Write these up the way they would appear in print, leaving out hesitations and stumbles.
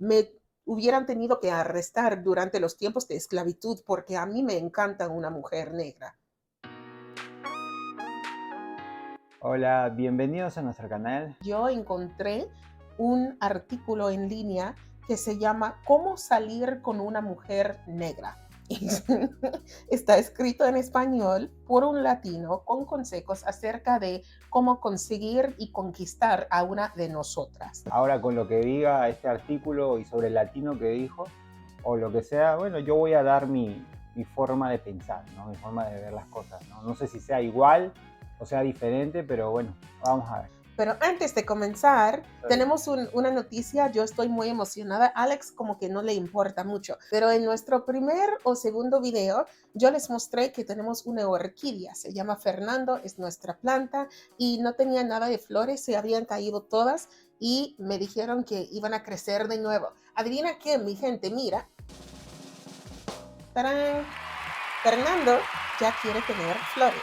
me hubieran tenido que arrestar durante los tiempos de esclavitud porque a mí me encanta una mujer negra. Hola, bienvenidos a nuestro canal. Yo encontré un artículo en línea que se llama ¿Cómo salir con una mujer negra? Está escrito en español por un latino con consejos acerca de cómo conseguir y conquistar a una de nosotras. Ahora con lo que diga este artículo y sobre el latino que dijo, o lo que sea, bueno, yo voy a dar mi forma de pensar, ¿no? Mi forma de ver las cosas, ¿no? No sé si sea igual o sea diferente, pero bueno, vamos a ver. Pero antes de comenzar, tenemos una noticia. Yo estoy muy emocionada. Alex como que no le importa mucho. Pero en nuestro primer o segundo video, yo les mostré que tenemos una orquídea. Se llama Fernando, es nuestra planta y no tenía nada de flores. Se habían caído todas y me dijeron que iban a crecer de nuevo. Adivina qué, mi gente, mira. ¡Tarán! Fernando ya quiere tener flores.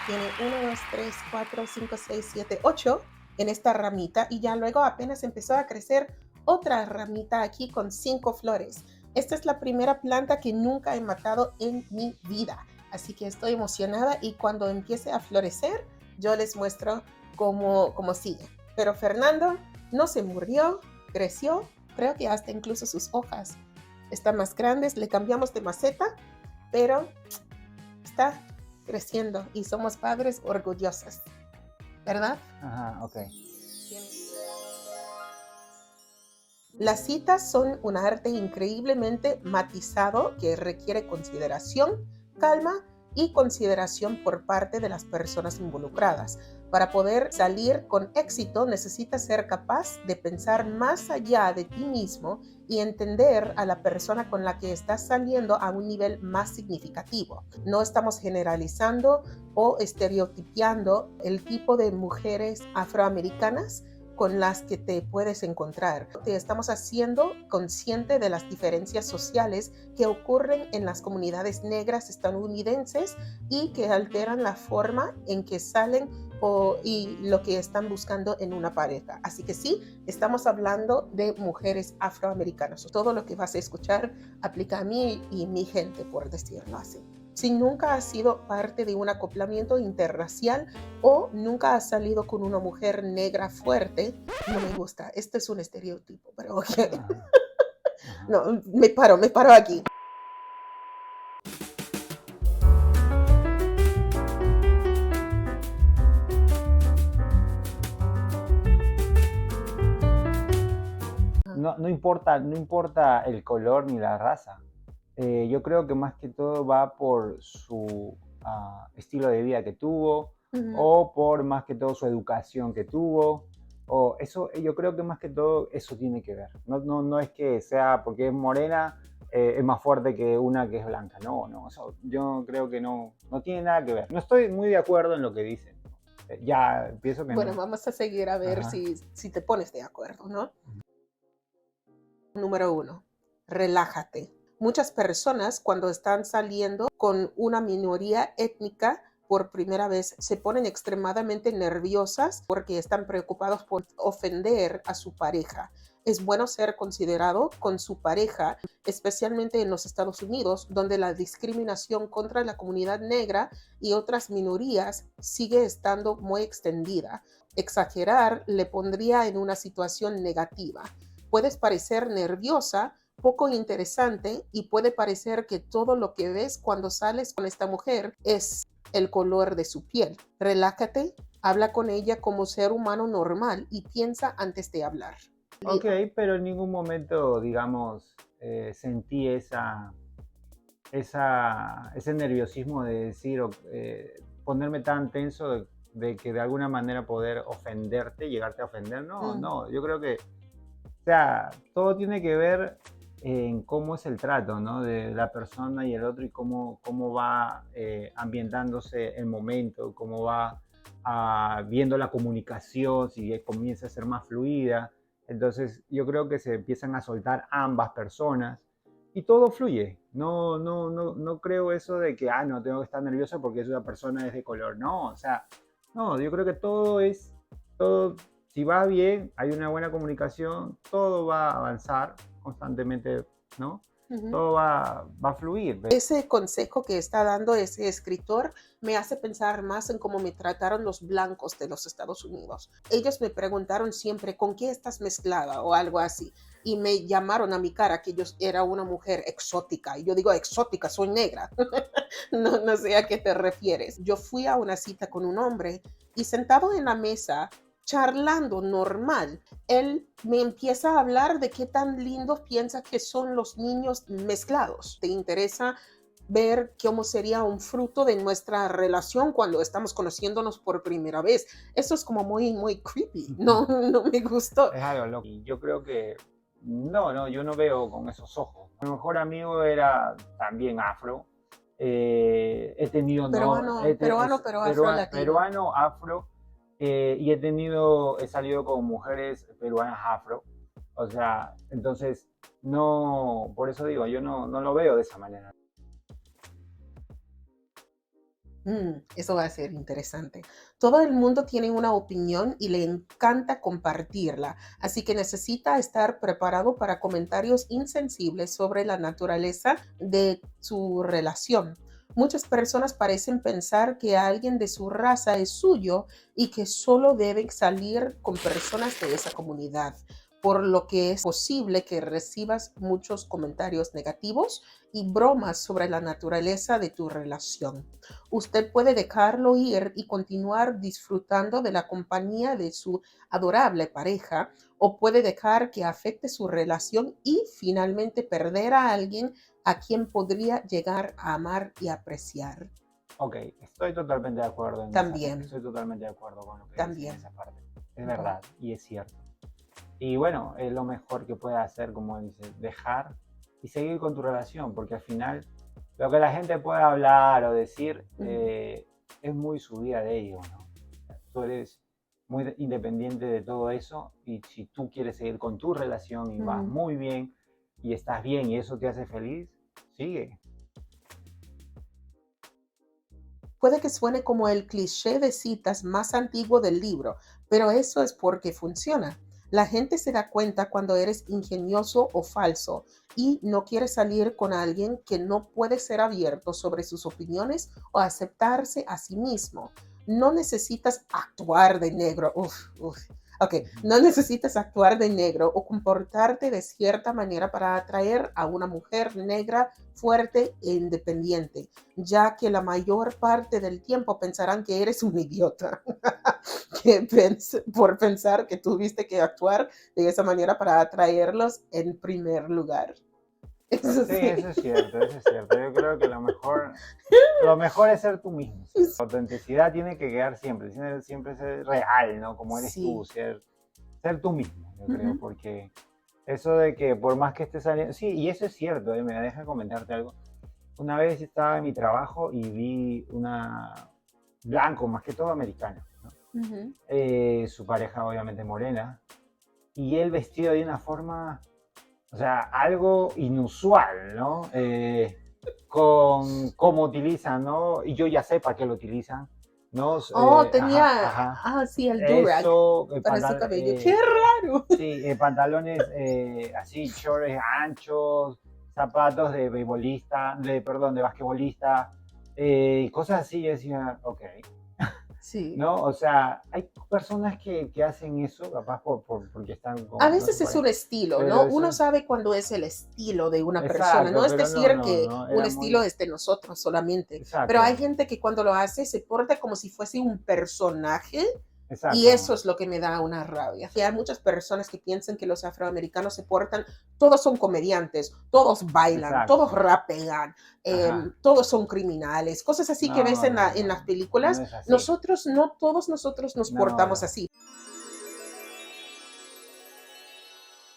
Tiene 1, 2, 3, 4, 5, 6, 7, 8 en esta ramita y ya luego apenas empezó a crecer otra ramita aquí con 5 flores. Esta es la primera planta que nunca he matado en mi vida. Así que estoy emocionada y cuando empiece a florecer, yo les muestro cómo sigue. Pero Fernando no se murió, creció, creo que hasta incluso sus hojas están más grandes. Le cambiamos de maceta, pero está creciendo y somos padres orgullosos, ¿verdad? Ajá, ok. Las citas son un arte increíblemente matizado que requiere consideración, calma y consideración por parte de las personas involucradas. Para poder salir con éxito necesitas ser capaz de pensar más allá de ti mismo y entender a la persona con la que estás saliendo a un nivel más significativo. No estamos generalizando o estereotipando el tipo de mujeres afroamericanas con las que te puedes encontrar. Te estamos haciendo consciente de las diferencias sociales que ocurren en las comunidades negras estadounidenses y que alteran la forma en que salen y lo que están buscando en una pareja. Así que sí, estamos hablando de mujeres afroamericanas. Todo lo que vas a escuchar aplica a mí y mi gente, por decirlo así. Si nunca has sido parte de un acoplamiento interracial o nunca has salido con una mujer negra fuerte, no me gusta. Este es un estereotipo, pero ok. Ajá, ajá. No, me paro aquí. No importa el color ni la raza. Yo creo que más que todo va por su estilo de vida que tuvo, o por más que todo su educación que tuvo, o eso, yo creo que más que todo eso tiene que ver. No es que sea porque es morena, es más fuerte que una que es blanca. No, eso yo creo que no tiene nada que ver. No estoy muy de acuerdo en lo que dicen. Ya pienso que Bueno, no. vamos a seguir a ver Ajá. si te pones de acuerdo, ¿no? Número 1, relájate. Muchas personas cuando están saliendo con una minoría étnica por primera vez se ponen extremadamente nerviosas porque están preocupados por ofender a su pareja. Es bueno ser considerado con su pareja, especialmente en los Estados Unidos, donde la discriminación contra la comunidad negra y otras minorías sigue estando muy extendida. Exagerar le pondría en una situación negativa. Puedes parecer nerviosa, poco interesante y puede parecer que todo lo que ves cuando sales con esta mujer es el color de su piel. Relájate, habla con ella como ser humano normal y piensa antes de hablar. Ok, pero en ningún momento, digamos, sentí ese nerviosismo de decir, ponerme tan tenso de que de alguna manera poder ofenderte, llegarte a ofender. No, yo creo que, o sea, todo tiene que ver en cómo es el trato, ¿no? De la persona y el otro y cómo va ambientándose el momento, cómo va viendo la comunicación, si comienza a ser más fluida. Entonces, yo creo que se empiezan a soltar ambas personas y todo fluye. No creo eso de que, no, tengo que estar nervioso porque esa persona es de color. No, o sea, no, yo creo que todo, si va bien, hay una buena comunicación, todo va a avanzar constantemente, ¿no? Ujú. Todo va a fluir. Ese consejo que está dando ese escritor me hace pensar más en cómo me trataron los blancos de los Estados Unidos. Ellos me preguntaron siempre, ¿con qué estás mezclada? O algo así. Y me llamaron a mi cara que yo era una mujer exótica. Y yo digo, exótica, soy negra. No sé a qué te refieres. Yo fui a una cita con un hombre y sentado en la mesa, charlando normal, él me empieza a hablar de qué tan lindos piensa que son los niños mezclados. ¿Te interesa ver cómo sería un fruto de nuestra relación cuando estamos conociéndonos por primera vez? Eso es como muy creepy. No me gustó. Es algo loco. Y yo creo que no, yo no veo con esos ojos. Mi mejor amigo era también afro. He tenido, no, Peruano, pero afro-latino. peruano, afro, y he salido con mujeres peruanas afro. O sea, entonces, no, por eso digo, yo no lo veo de esa manera. Eso va a ser interesante. Todo el mundo tiene una opinión y le encanta compartirla, así que necesita estar preparado para comentarios insensibles sobre la naturaleza de su relación. Muchas personas parecen pensar que alguien de su raza es suyo y que solo deben salir con personas de esa comunidad, por lo que es posible que recibas muchos comentarios negativos y bromas sobre la naturaleza de tu relación. Usted puede dejarlo ir y continuar disfrutando de la compañía de su adorable pareja, o puede dejar que afecte su relación y finalmente perder a alguien a quien podría llegar a amar y apreciar. Ok, estoy totalmente de acuerdo También, estoy totalmente de acuerdo con lo que dices en también. esa parte. Es Ujú. verdad y es cierto. Y bueno, es lo mejor que puedes hacer, como dices, dejar y seguir con tu relación, porque al final lo que la gente puede hablar o decir Ujú. es muy su vida de ellos, ¿no? Tú eres muy independiente de todo eso y si tú quieres seguir con tu relación y vas Ujú. muy bien y estás bien y eso te hace feliz, sigue. Puede que suene como el cliché de citas más antiguo del libro, pero eso es porque funciona. La gente se da cuenta cuando eres ingenioso o falso y no quiere salir con alguien que no puede ser abierto sobre sus opiniones o aceptarse a sí mismo. No necesitas actuar de negro. Ok, no necesitas actuar de negro o comportarte de cierta manera para atraer a una mujer negra fuerte e independiente, ya que la mayor parte del tiempo pensarán que eres un idiota por pensar que tuviste que actuar de esa manera para atraerlos en primer lugar. Eso Sí, sí. eso es cierto, eso es cierto. Yo creo que lo mejor es ser tú mismo. La autenticidad tiene que quedar siempre ser real, ¿no? Como eres tú, Sí. ser tú mismo, yo creo, Ujú, porque eso de que por más que estés saliendo, sí, y eso es cierto, me deja comentarte algo. Una vez estaba en mi trabajo y vi una blanco, más que todo americano, ¿no? ujú. Su pareja obviamente morena, y él vestido de una forma, o sea, algo inusual, ¿no? Con cómo utilizan, ¿no? Y yo ya sé para qué lo utilizan, ¿no? Oh, Ajá, tenía, ajá. sí, el durag Eso, para su cabello. ¡Qué raro! sí, pantalones así, shorts anchos, zapatos de beisbolista, perdón, de basquetbolista, cosas así. Yo decía, ok, Sí. ¿no? O sea, hay personas que hacen eso, capaz porque están A con veces su es pareja, un estilo, pero ¿no? eso Uno es, sabe cuándo es el estilo de una persona. exacto, No es pero decir que no, un era estilo muy, es de nosotros solamente, pero hay exacto, gente que cuando lo hace se porta como si fuese un personaje, y eso exacto, es lo que me da una rabia. Y hay muchas personas que piensan que los afroamericanos se portan, todos son comediantes, todos bailan, todos exacto, rapean, ajá. todos son criminales, cosas así que ves No, en las no películas. es así. Nosotros no, todos nosotros nos No, portamos no. así.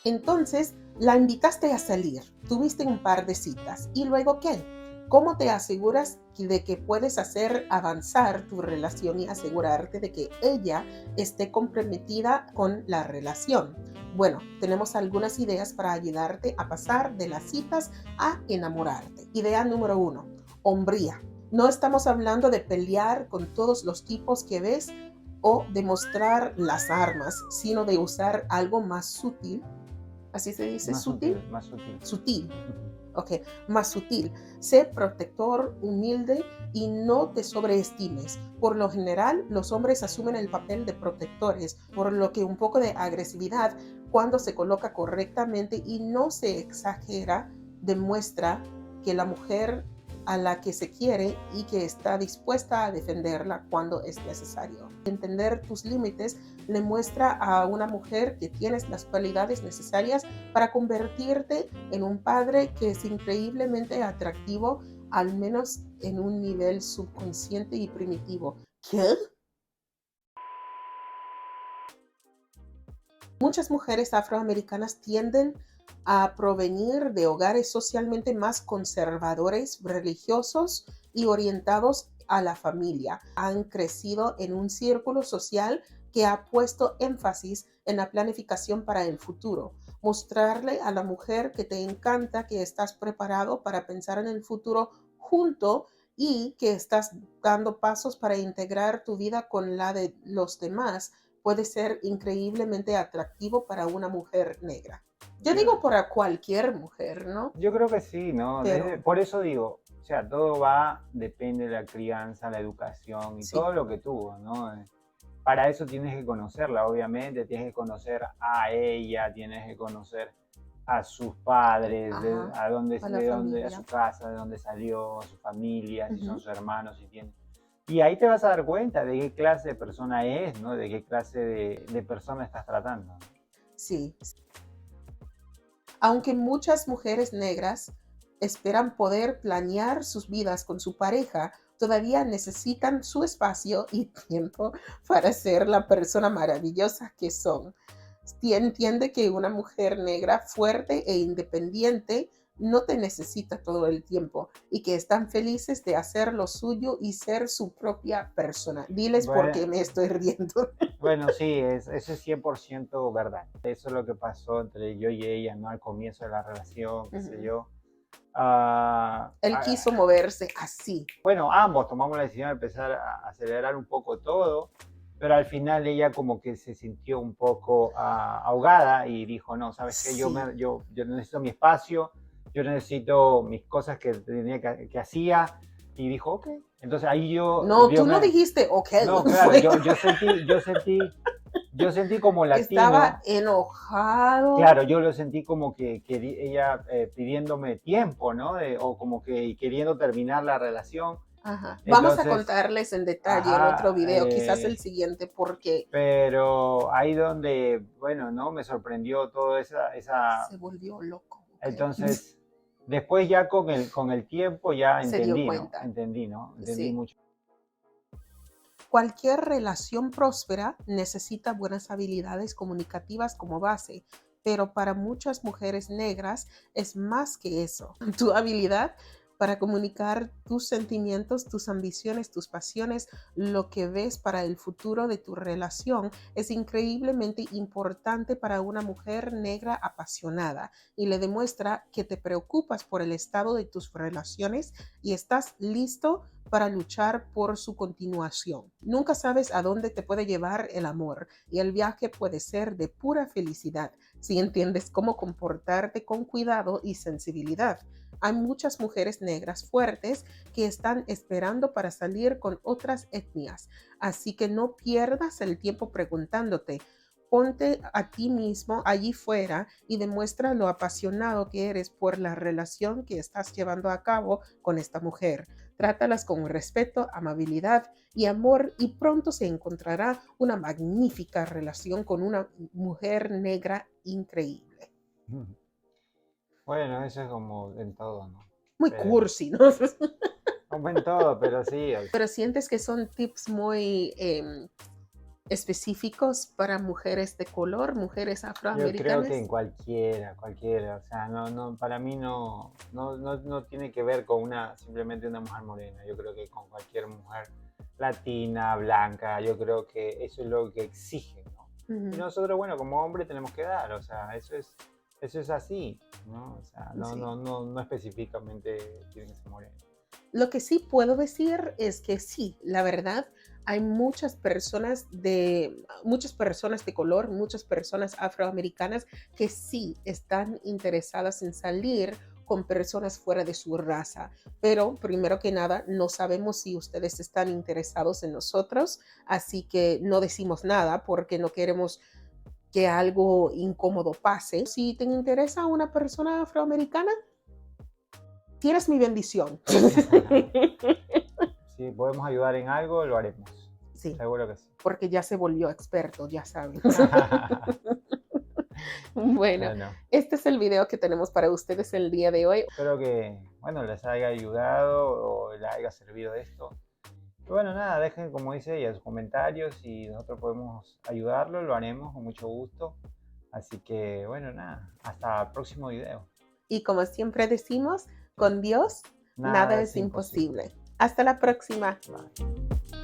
Entonces, la invitaste a salir, tuviste un par de citas y luego ¿qué? ¿Cómo te aseguras de que puedes hacer avanzar tu relación y asegurarte de que ella esté comprometida con la relación? Bueno, tenemos algunas ideas para ayudarte a pasar de las citas a enamorarte. Idea número uno, hombría. No estamos hablando de pelear con todos los tipos que ves o de mostrar las armas, sino de usar algo más sutil así se dice, Más sutil, sutil, más sutil. sutil. Ujú. Ok, más sutil. Sé protector, humilde y no te sobreestimes. Por lo general, los hombres asumen el papel de protectores, por lo que un poco de agresividad, cuando se coloca correctamente y no se exagera, demuestra que la mujer a la que se quiere y que está dispuesta a defenderla cuando es necesario. Entender tus límites le muestra a una mujer que tienes las cualidades necesarias para convertirte en un padre que es increíblemente atractivo, al menos en un nivel subconsciente y primitivo. ¿Qué? Muchas mujeres afroamericanas tienden a provenir de hogares socialmente más conservadores, religiosos y orientados a la familia. Han crecido en un círculo social que ha puesto énfasis en la planificación para el futuro. Mostrarle a la mujer que te encanta, que estás preparado para pensar en el futuro junto y que estás dando pasos para integrar tu vida con la de los demás puede ser increíblemente atractivo para una mujer negra. Yo Yo, digo para cualquier mujer, ¿no? yo creo que sí, ¿no? Pero Por eso digo, o sea, todo va, depende de la crianza, la educación y sí, todo lo que tuvo, ¿no? Para eso tienes que conocerla, obviamente, tienes que conocer a ella, tienes que conocer a sus padres, ajá, a la de dónde, a su familia. casa, de dónde salió, a su familia, si son Ujú. sus hermanos, si tiene. Y ahí te vas a dar cuenta de qué clase de persona es, ¿no? De qué clase de persona estás tratando. Sí, aunque muchas mujeres negras esperan poder planear sus vidas con su pareja, todavía necesitan su espacio y tiempo para ser la persona maravillosa que son. Entiende que una mujer negra fuerte e independiente no te necesita todo el tiempo y que están felices de hacer lo suyo y ser su propia persona. Diles por Bueno, qué me estoy riendo. bueno, sí, eso es 100% verdad. Eso es lo que pasó entre yo y ella, ¿no? Al comienzo de la relación, qué sé Ujú. yo. Él quiso moverse así. Bueno, ambos tomamos la decisión de empezar a acelerar un poco todo, pero al final ella como que se sintió un poco ahogada y dijo, no, ¿sabes qué? Sí. Yo necesito mi espacio, yo necesito mis cosas que hacía, y dijo, ok. Entonces ahí No, tú no dijiste, ok. no, claro, Fue, yo sentí como estaba latino. enojado. Claro, yo lo sentí como que ella pidiéndome tiempo, ¿no? O como que queriendo terminar la relación. Ajá. Vamos a Entonces, contarles en detalle en otro ajá, video, quizás el siguiente, porque pero ahí donde, bueno, ¿no? Me sorprendió todo se volvió loco, ¿ok? entonces, después ya con el tiempo ya Se dio entendí, ¿no? cuenta. Entendí, ¿no? Entendí Sí. mucho. Cualquier relación próspera necesita buenas habilidades comunicativas como base, pero para muchas mujeres negras es más que eso. Tu habilidad para comunicar tus sentimientos, tus ambiciones, tus pasiones, lo que ves para el futuro de tu relación es increíblemente importante para una mujer negra apasionada y le demuestra que te preocupas por el estado de tus relaciones y estás listo para luchar por su continuación. Nunca sabes a dónde te puede llevar el amor y el viaje puede ser de pura felicidad si entiendes cómo comportarte con cuidado y sensibilidad. Hay muchas mujeres negras fuertes que están esperando para salir con otras etnias, así que no pierdas el tiempo preguntándote. Ponte a ti mismo allí fuera y demuestra lo apasionado que eres por la relación que estás llevando a cabo con esta mujer. Trátalas con respeto, amabilidad y amor y pronto se encontrará una magnífica relación con una mujer negra increíble. Bueno, eso es como en todo, ¿no? Muy Pero, cursi, ¿no? como en todo, pero sí, Pero sientes que son tips muy específicos para mujeres de color, mujeres yo creo que en afroamericanas. cualquiera, o sea, para mí no tiene que ver con simplemente una mujer morena, yo creo que con cualquier mujer latina, blanca, yo creo que eso es lo que exigen, ¿no? Y Ujú. nosotros, bueno, como hombre tenemos que dar, o sea, eso es así, ¿no? O sea, Sí. no específicamente tiene que ser morena. Lo que sí puedo decir es que sí, la verdad, Hay muchas personas de color, muchas personas afroamericanas que sí están interesadas en salir con personas fuera de su raza. Pero primero que nada, no sabemos si ustedes están interesados en nosotros, así que no decimos nada porque no queremos que algo incómodo pase. Si te interesa una persona afroamericana, tienes mi bendición. Si podemos ayudar en algo, lo haremos. Sí, Seguro que sí. porque ya se volvió experto, ya saben. Bueno, Bueno, este es el video que tenemos para ustedes el día de hoy. espero que, bueno, les haya ayudado o les haya servido esto. Y bueno, nada, dejen, como dice ella, sus comentarios. Si nosotros podemos ayudarlo, lo haremos con mucho gusto. Así que, bueno, nada, hasta el próximo video. Y como siempre decimos, con Dios Nada nada es es imposible. Hasta la próxima. Bye.